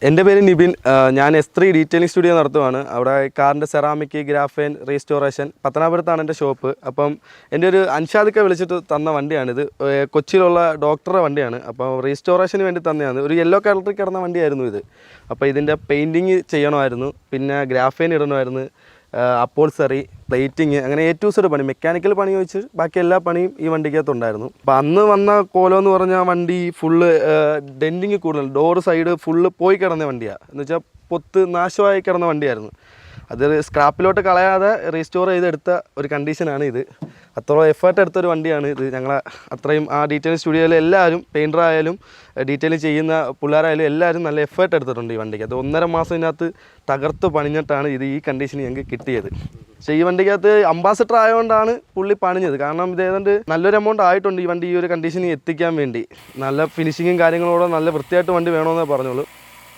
എൻ്റെ പേര് നിബിൻ. ഞാൻ S3 ഡീറ്റെയിലിംഗ് സ്റ്റുഡിയോ നടത്തുവാണ്. അവിടെ കാറിൻ്റെ സെറാമിക്, ഗ്രാഫൈൻ, റീസ്റ്റോറേഷൻ. പത്തനാപുരത്താണ് എൻ്റെ ഷോപ്പ്. അപ്പം എൻ്റെ ഒരു അൻഷാദൊക്കെ വിളിച്ചിട്ട് തന്ന വണ്ടിയാണിത്. കൊച്ചിയിലുള്ള ഡോക്ടറുടെ വണ്ടിയാണ്. അപ്പോൾ റീസ്റ്റോറേഷന് വേണ്ടി തന്നെയാണ്. ഒരു യെല്ലോ കളറിൽ കിടന്ന വണ്ടിയായിരുന്നു ഇത്. അപ്പോൾ ഇതിൻ്റെ പെയിൻറ്റിങ് ചെയ്യണമായിരുന്നു, പിന്നെ ഗ്രാഫൈൻ ഇടണമായിരുന്നു, അപ്പോൾസറി, പ്ലേറ്റിങ്, അങ്ങനെ A to Z പണി, മെക്കാനിക്കൽ പണി വെച്ച് ബാക്കി എല്ലാ പണിയും ഈ വണ്ടിക്കകത്തുണ്ടായിരുന്നു. അപ്പോൾ അന്ന് വന്ന കോലം എന്ന് പറഞ്ഞാൽ വണ്ടി ഫുള്ള് ഡെൻറ്റിങ് കൂടുതൽ, ഡോർ സൈഡ് ഫുള്ള് പോയി കിടന്ന വണ്ടിയാണ്. എന്ന് വെച്ചാൽ പൊത്ത് നാശമായി കിടന്ന വണ്ടിയായിരുന്നു. അത് സ്ക്രാപ്പിലോട്ട് കളയാതെ റീസ്റ്റോർ ചെയ്തെടുത്ത ഒരു കണ്ടീഷനാണ് ഇത്. അത്രയും എഫേർട്ട് എടുത്തൊരു വണ്ടിയാണ് ഇത്. ഞങ്ങളെ അത്രയും ആ ഡീറ്റെയിലിംഗ് സ്റ്റുഡിയോയിൽ എല്ലാവരും, പെയിൻറ്ററായാലും ഡീറ്റെയിലിംഗ് ചെയ്യുന്ന പിള്ളേരായാലും എല്ലാവരും നല്ല എഫേർട്ട് എടുത്തിട്ടുണ്ട് ഈ വണ്ടിക്ക്. അത് 1.5 മാസത്തിനകത്ത് തകർത്ത് പണിഞ്ഞിട്ടാണ് ഇത് ഈ കണ്ടീഷന് ഞങ്ങൾക്ക് കിട്ടിയത്. പക്ഷേ ഈ വണ്ടിക്കകത്ത് അംബാസഡർ ആയതുകൊണ്ടാണ് പുള്ളി പണിഞ്ഞത്. കാരണം ഇത് ഏതാണ്ട് നല്ലൊരു എമൗണ്ട് ആയിട്ടുണ്ട് ഈ വണ്ടി ഈ ഒരു കണ്ടീഷനിൽ എത്തിക്കാൻ വേണ്ടി. നല്ല ഫിനിഷിങ്ങും കാര്യങ്ങളോടെ നല്ല വൃത്തിയായിട്ട് വണ്ടി വേണമെന്നേ പറഞ്ഞോളൂ.